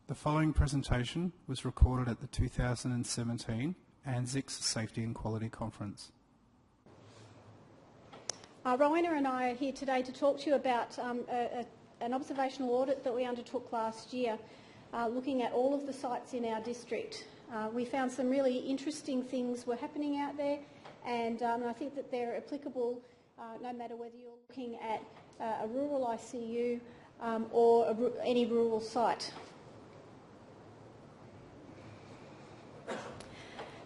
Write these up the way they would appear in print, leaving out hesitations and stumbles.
The following presentation was recorded at the 2017 ANZICS Safety and Quality Conference. Rowena and I are here today to talk to you about an observational audit that we undertook last year, looking at all of the sites in our district. We found some really interesting things were happening out there, and I think that they're applicable no matter whether you're looking at a rural ICU or any rural site.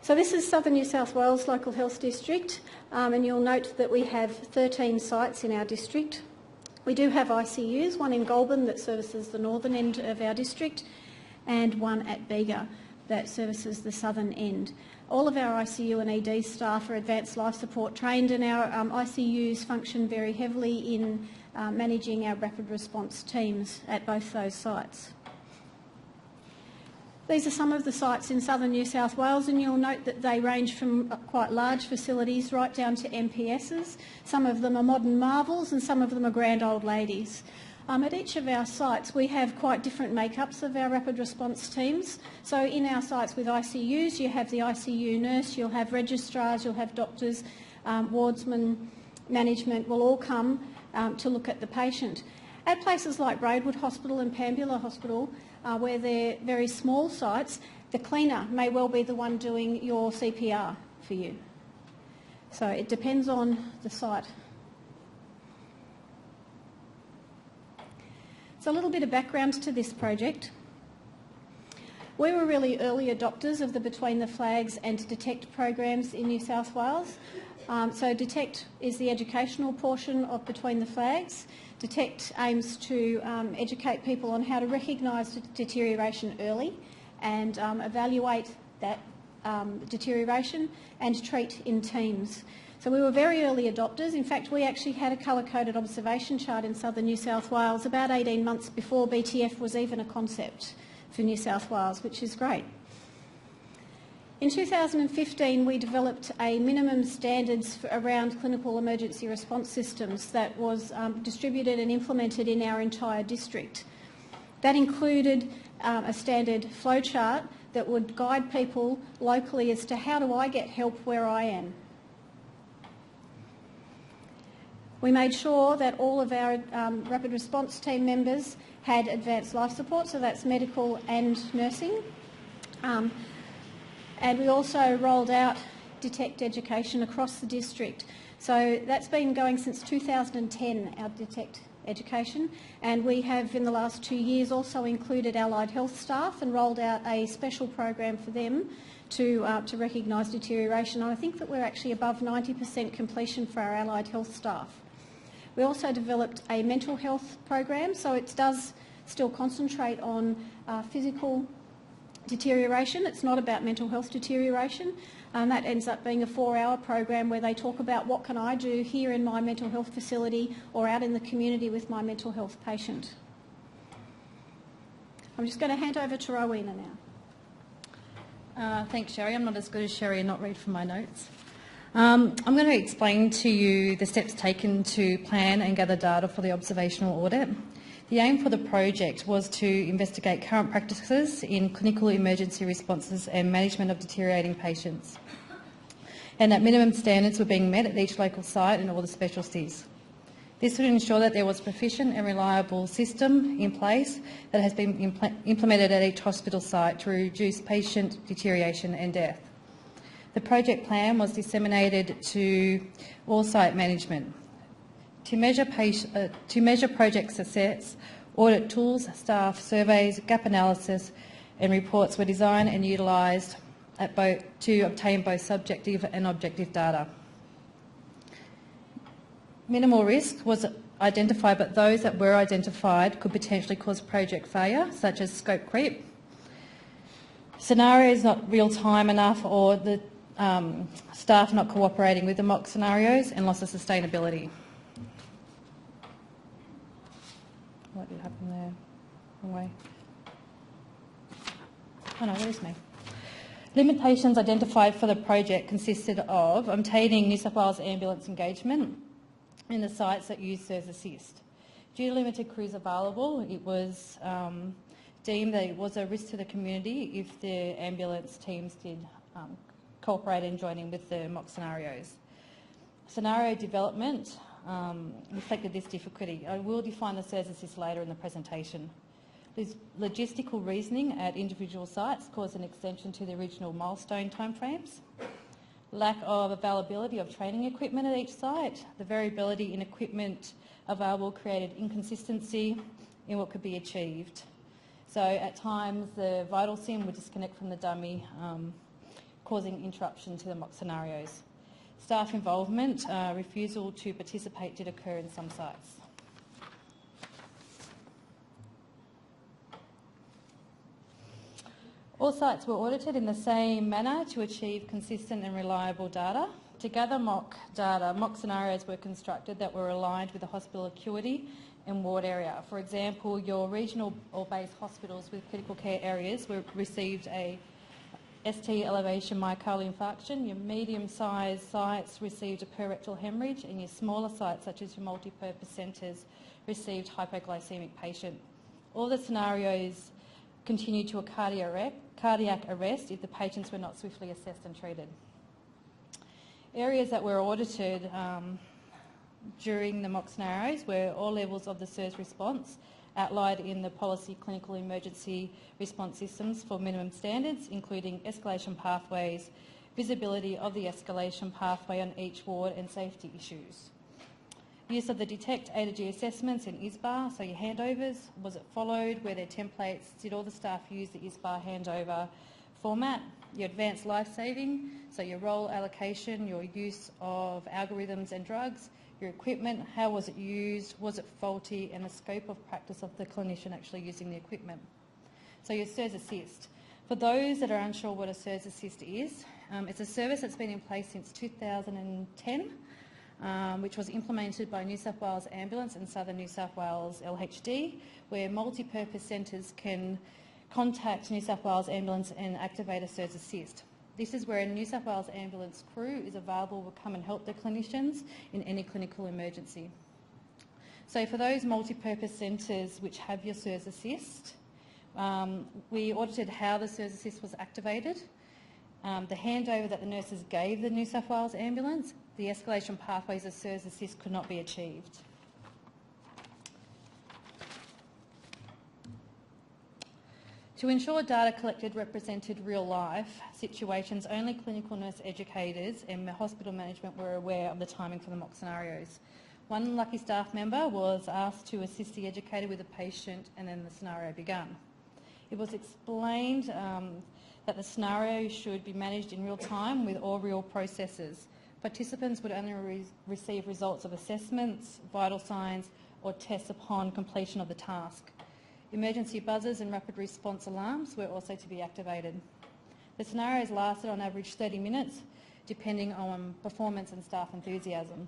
So this is Southern New South Wales Local Health District, and you'll note that we have 13 sites in our district. We do have ICUs, one in Goulburn that services the northern end of our district, and one at Bega that services the southern end. All of our ICU and ED staff are advanced life support trained, and our ICUs function very heavily in managing our rapid response teams at both those sites. These are some of the sites in southern New South Wales, and you'll note that they range from quite large facilities right down to MPSs. Some of them are modern marvels and some of them are grand old ladies. At each of our sites we have quite different makeups of our rapid response teams. So in our sites with ICUs you have the ICU nurse, you'll have registrars, you'll have doctors, wardsmen, management will all come to look at the patient. At places like Braidwood Hospital and Pambula Hospital, where they're very small sites, the cleaner may well be the one doing your CPR for you. So it depends on the site. So a little bit of background to this project. We were really early adopters of the Between the Flags and Detect programs in New South Wales. So Detect is the educational portion of Between the Flags. Detect aims to educate people on how to recognise deterioration early and evaluate that deterioration and treat in teams. So we were very early adopters. In fact, we actually had a colour-coded observation chart in southern New South Wales about 18 months before BTF was even a concept for New South Wales, which is great. In 2015 we developed a minimum standards around clinical emergency response systems that was distributed and implemented in our entire district. That included a standard flowchart that would guide people locally as to how do I get help where I am. We made sure that all of our rapid response team members had advanced life support, so that's medical and nursing. And we also rolled out Detect education across the district. So that's been going since 2010, our Detect education, and we have in the last 2 years also included allied health staff and rolled out a special program for them to recognise deterioration. And I think that we're actually above 90% completion for our allied health staff. We also developed a mental health program, so it does still concentrate on physical deterioration. It's not about mental health deterioration. That ends up being a 4-hour program where they talk about what can I do here in my mental health facility or out in the community with my mental health patient. I'm just going to hand over to Rowena now. Thanks, Sherry. I'm not as good as Sherry and not read from my notes. I'm going to explain to you the steps taken to plan and gather data for the observational audit. The aim for the project was to investigate current practices in clinical emergency responses and management of deteriorating patients, and that minimum standards were being met at each local site and all the specialties. This would ensure that there was a proficient and reliable system in place that has been implemented at each hospital site to reduce patient deterioration and death. The project plan was disseminated to all site management. To measure project success, audit tools, staff surveys, gap analysis and reports were designed and utilised to obtain both subjective and objective data. Minimal risk was identified, but those that were identified could potentially cause project failure, such as scope creep, scenarios not real-time enough, or the staff not cooperating with the mock scenarios, and loss of sustainability. What did happen there? Wrong way. Oh no, there's me. Limitations identified for the project consisted of obtaining New South Wales ambulance engagement in the sites that use Surf Assist. Due to limited crews available, it was deemed that it was a risk to the community if the ambulance teams did cooperate in joining with the mock scenarios. Scenario development reflected this difficulty. I will define the SIRS assist later in the presentation. This logistical reasoning at individual sites caused an extension to the original milestone timeframes. Lack of availability of training equipment at each site. The variability in equipment available created inconsistency in what could be achieved. So at times the vital sim would disconnect from the dummy, causing interruption to the mock scenarios. Staff involvement, refusal to participate did occur in some sites. All sites were audited in the same manner to achieve consistent and reliable data. To gather mock data, mock scenarios were constructed that were aligned with the hospital acuity and ward area. For example, your regional or base hospitals with critical care areas received a ST elevation myocardial infarction. Your medium-sized sites received a perrectal hemorrhage, and your smaller sites, such as your multi-purpose centres, received hypoglycemic patient. All the scenarios continued to a cardiac arrest if the patients were not swiftly assessed and treated. Areas that were audited during the mock scenarios were all levels of the SIRS response, outlined in the policy clinical emergency response systems for minimum standards, including escalation pathways, visibility of the escalation pathway on each ward, and safety issues. Use of the Detect A to G assessments in ISBAR, so your handovers, was it followed? Were there templates? Did all the staff use the ISBAR handover format? Your advanced life-saving, so your role allocation, your use of algorithms and drugs, your equipment, how was it used, was it faulty, and the scope of practice of the clinician actually using the equipment. So your SIRS Assist. For those that are unsure what a SIRS Assist is, it's a service that's been in place since 2010, which was implemented by New South Wales Ambulance and Southern New South Wales LHD, where multi-purpose centres can contact New South Wales Ambulance and activate a SIRS Assist. This is where a New South Wales Ambulance crew is available to come and help the clinicians in any clinical emergency. So for those multi-purpose centres which have your SIRS Assist, we audited how the SIRS Assist was activated, the handover that the nurses gave the New South Wales Ambulance, the escalation pathways of SIRS Assist could not be achieved. To ensure data collected represented real-life situations, only clinical nurse educators and hospital management were aware of the timing for the mock scenarios. One lucky staff member was asked to assist the educator with a patient, and then the scenario began. It was explained that the scenario should be managed in real time with all real processes. Participants would only receive results of assessments, vital signs, or tests upon completion of the task. Emergency buzzers and rapid response alarms were also to be activated. The scenarios lasted on average 30 minutes, depending on performance and staff enthusiasm.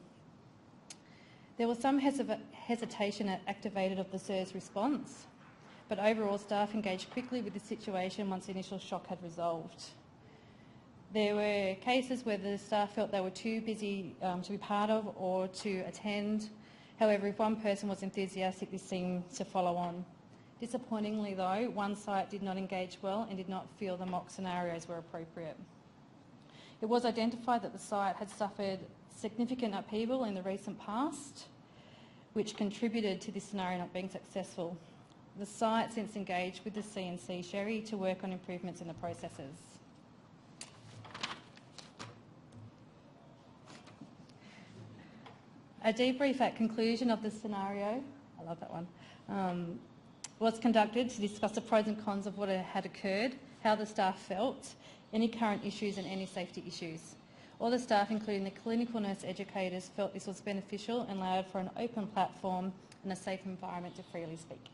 There was some hesitation at activated of the SIRS response, but overall staff engaged quickly with the situation once the initial shock had resolved. There were cases where the staff felt they were too busy to be part of or to attend. However, if one person was enthusiastic, this seemed to follow on. Disappointingly though, one site did not engage well and did not feel the mock scenarios were appropriate. It was identified that the site had suffered significant upheaval in the recent past, which contributed to this scenario not being successful. The site since engaged with the CNC Sherry to work on improvements in the processes. A debrief at conclusion of the scenario, I love that one, was conducted to discuss the pros and cons of what had occurred, how the staff felt, any current issues and any safety issues. All the staff, including the clinical nurse educators, felt this was beneficial and allowed for an open platform and a safe environment to freely speak.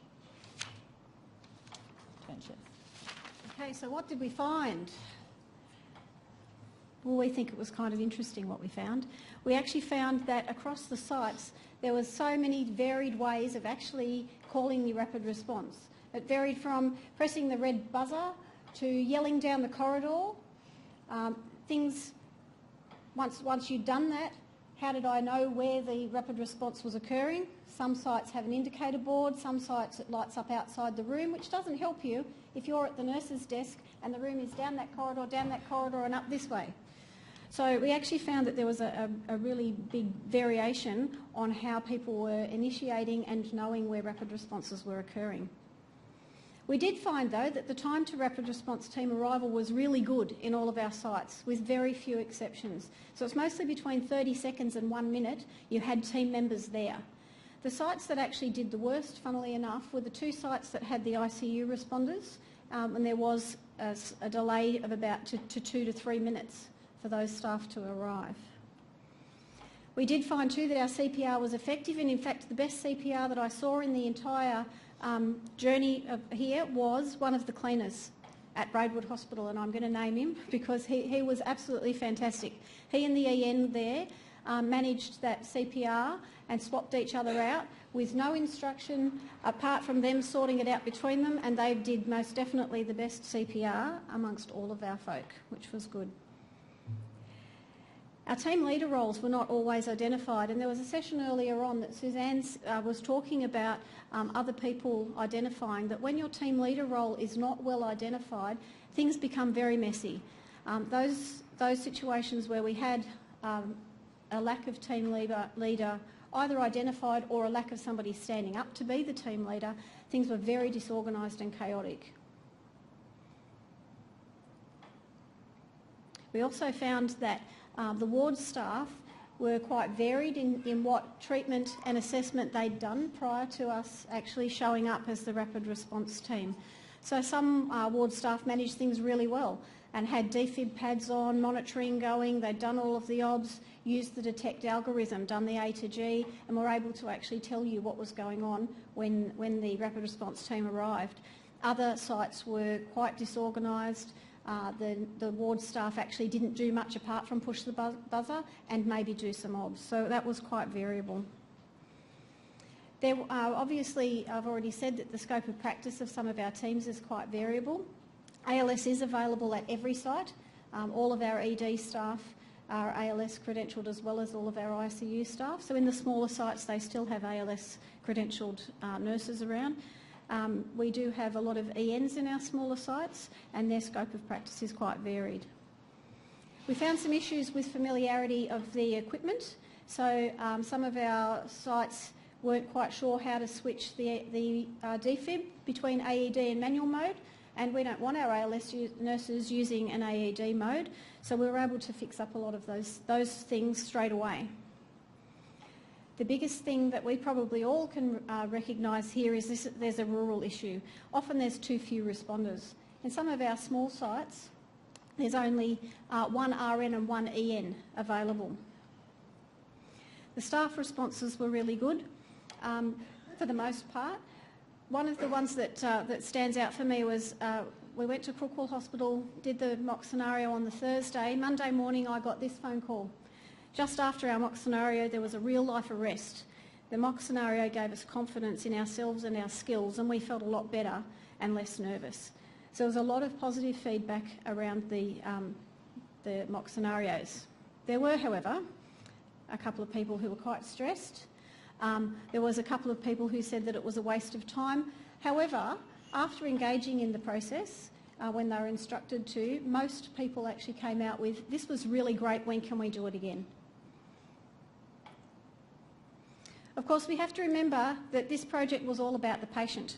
Okay, so what did we find? Well, we think it was kind of interesting what we found. We actually found that across the sites there was so many varied ways of actually calling the rapid response. It varied from pressing the red buzzer to yelling down the corridor. Once you'd done that, How did I know where the rapid response was occurring? Some sites have an indicator board, some sites it lights up outside the room, which doesn't help you if you're at the nurse's desk and the room is down that corridor and up this way. So we actually found that there was a really big variation on how people were initiating and knowing where rapid responses were occurring. We did find, though, that the time to rapid response team arrival was really good in all of our sites, with very few exceptions. So it's mostly between 30 seconds and 1 minute you had team members there. The sites that actually did the worst, funnily enough, were the 2 sites that had the ICU responders, and there was a delay of about 2 to 3 minutes for those staff to arrive. We did find too that our CPR was effective, and in fact the best CPR that I saw in the entire journey here was one of the cleaners at Braidwood Hospital, and I'm going to name him because he was absolutely fantastic. He and the EN there managed that CPR and swapped each other out with no instruction apart from them sorting it out between them, and they did most definitely the best CPR amongst all of our folk, which was good. Our team leader roles were not always identified, and there was a session earlier on that Suzanne was talking about other people identifying that when your team leader role is not well identified, things become very messy. Those situations where we had a lack of team leader either identified or a lack of somebody standing up to be the team leader, things were very disorganised and chaotic. We also found that the ward staff were quite varied in what treatment and assessment they'd done prior to us actually showing up as the rapid response team. So some ward staff managed things really well and had defib pads on, monitoring going, they'd done all of the OBS, used the detect algorithm, done the A to G, and were able to actually tell you what was going on when the rapid response team arrived. Other sites were quite disorganised. The ward staff actually didn't do much apart from push the buzzer and maybe do some OBS, so that was quite variable. There, obviously, I've already said that the scope of practice of some of our teams is quite variable. ALS is available at every site. All of our ED staff are ALS credentialed as well as all of our ICU staff. So in the smaller sites they still have ALS credentialed nurses around. We do have a lot of ENs in our smaller sites and their scope of practice is quite varied. We found some issues with familiarity of the equipment. So some of our sites weren't quite sure how to switch the defib between AED and manual mode, and we don't want our ALS nurses using an AED mode, so we were able to fix up a lot of those things straight away. The biggest thing that we probably all can recognise here is there's a rural issue. Often there's too few responders. In some of our small sites, there's only one RN and one EN available. The staff responses were really good for the most part. One of the ones that stands out for me was we went to Crookwell Hospital, did the mock scenario on the Thursday. Monday morning I got this phone call. Just after our mock scenario there was a real life arrest. The mock scenario gave us confidence in ourselves and our skills, and we felt a lot better and less nervous. So there was a lot of positive feedback around the mock scenarios. There were, however, a couple of people who were quite stressed. There was a couple of people who said that it was a waste of time. However, after engaging in the process, when they were instructed to, most people actually came out with, "This was really great, when can we do it again?" Of course, we have to remember that this project was all about the patient.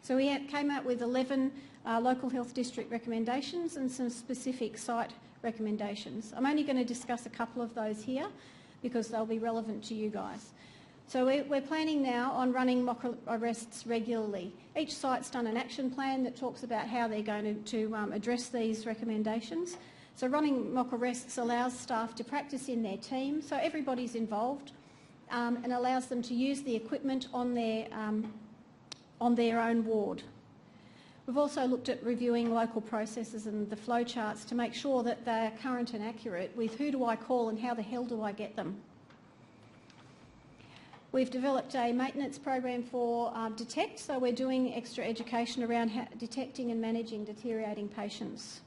So we came out with 11 local health district recommendations and some specific site recommendations. I'm only going to discuss a couple of those here because they'll be relevant to you guys. So we're planning now on running mock arrests regularly. Each site's done an action plan that talks about how they're going to address these recommendations. So running mock arrests allows staff to practice in their team, so everybody's involved, and allows them to use the equipment on their own ward. We've also looked at reviewing local processes and the flow charts to make sure that they're current and accurate with who do I call and how the hell do I get them. We've developed a maintenance program for Detect, so we're doing extra education around detecting and managing deteriorating patients.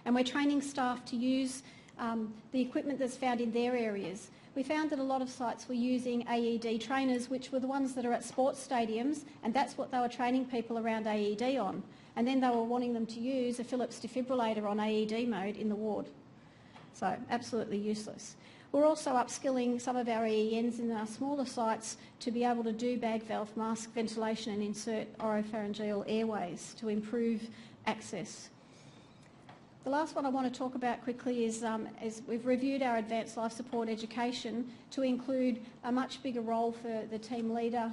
And we're training staff to use the equipment that's found in their areas. We found that a lot of sites were using AED trainers, which were the ones that are at sports stadiums, and that's what they were training people around AED on. And then they were wanting them to use a Philips defibrillator on AED mode in the ward. So absolutely useless. We're also upskilling some of our EENs in our smaller sites to be able to do bag valve mask ventilation and insert oropharyngeal airways to improve access. The last one I want to talk about quickly is we've reviewed our advanced life support education to include a much bigger role for the team leader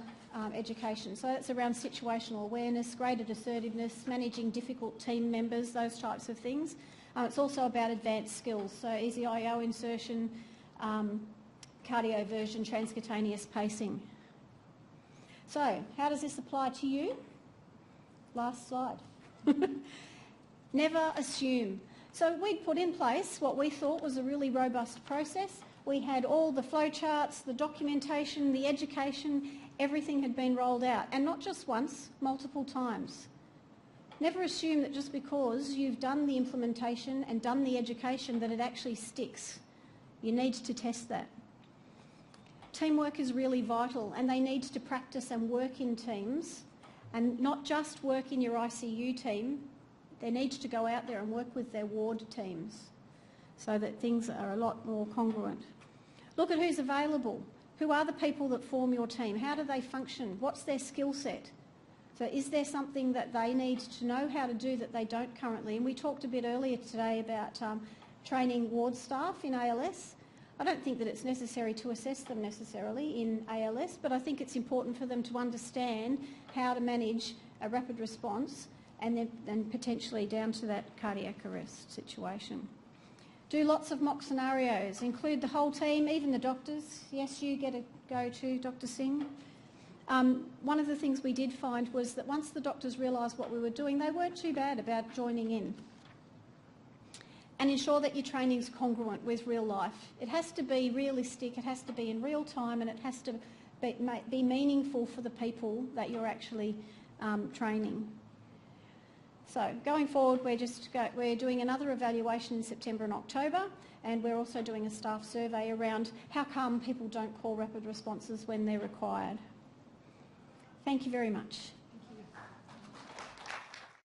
education. So that's around situational awareness, graded assertiveness, managing difficult team members, those types of things. It's also about advanced skills, so easy IO insertion, cardioversion, transcutaneous pacing. So how does this apply to you? Last slide. Never assume. So we'd put in place what we thought was a really robust process. We had all the flowcharts, the documentation, the education, everything had been rolled out, and not just once, multiple times. Never assume that just because you've done the implementation and done the education that it actually sticks. You need to test that. Teamwork is really vital, and they need to practice and work in teams and not just work in your ICU team. They need to go out there and work with their ward teams so that things are a lot more congruent. Look at who's available. Who are the people that form your team? How do they function? What's their skill set? So is there something that they need to know how to do that they don't currently? And we talked a bit earlier today about training ward staff in ALS. I don't think that it's necessary to assess them necessarily in ALS, but I think it's important for them to understand how to manage a rapid response and then potentially down to that cardiac arrest situation. Do lots of mock scenarios, include the whole team, even the doctors. Yes, you get a go too, Dr. Singh. One of the things we did find was that once the doctors realised what we were doing, they weren't too bad about joining in. And ensure that your training is congruent with real life. It has to be realistic, it has to be in real time, and it has to be meaningful for the people that you're actually training. So going forward, we're doing another evaluation in September and October, and we're also doing a staff survey around how come people don't call rapid responses when they're required. Thank you very much.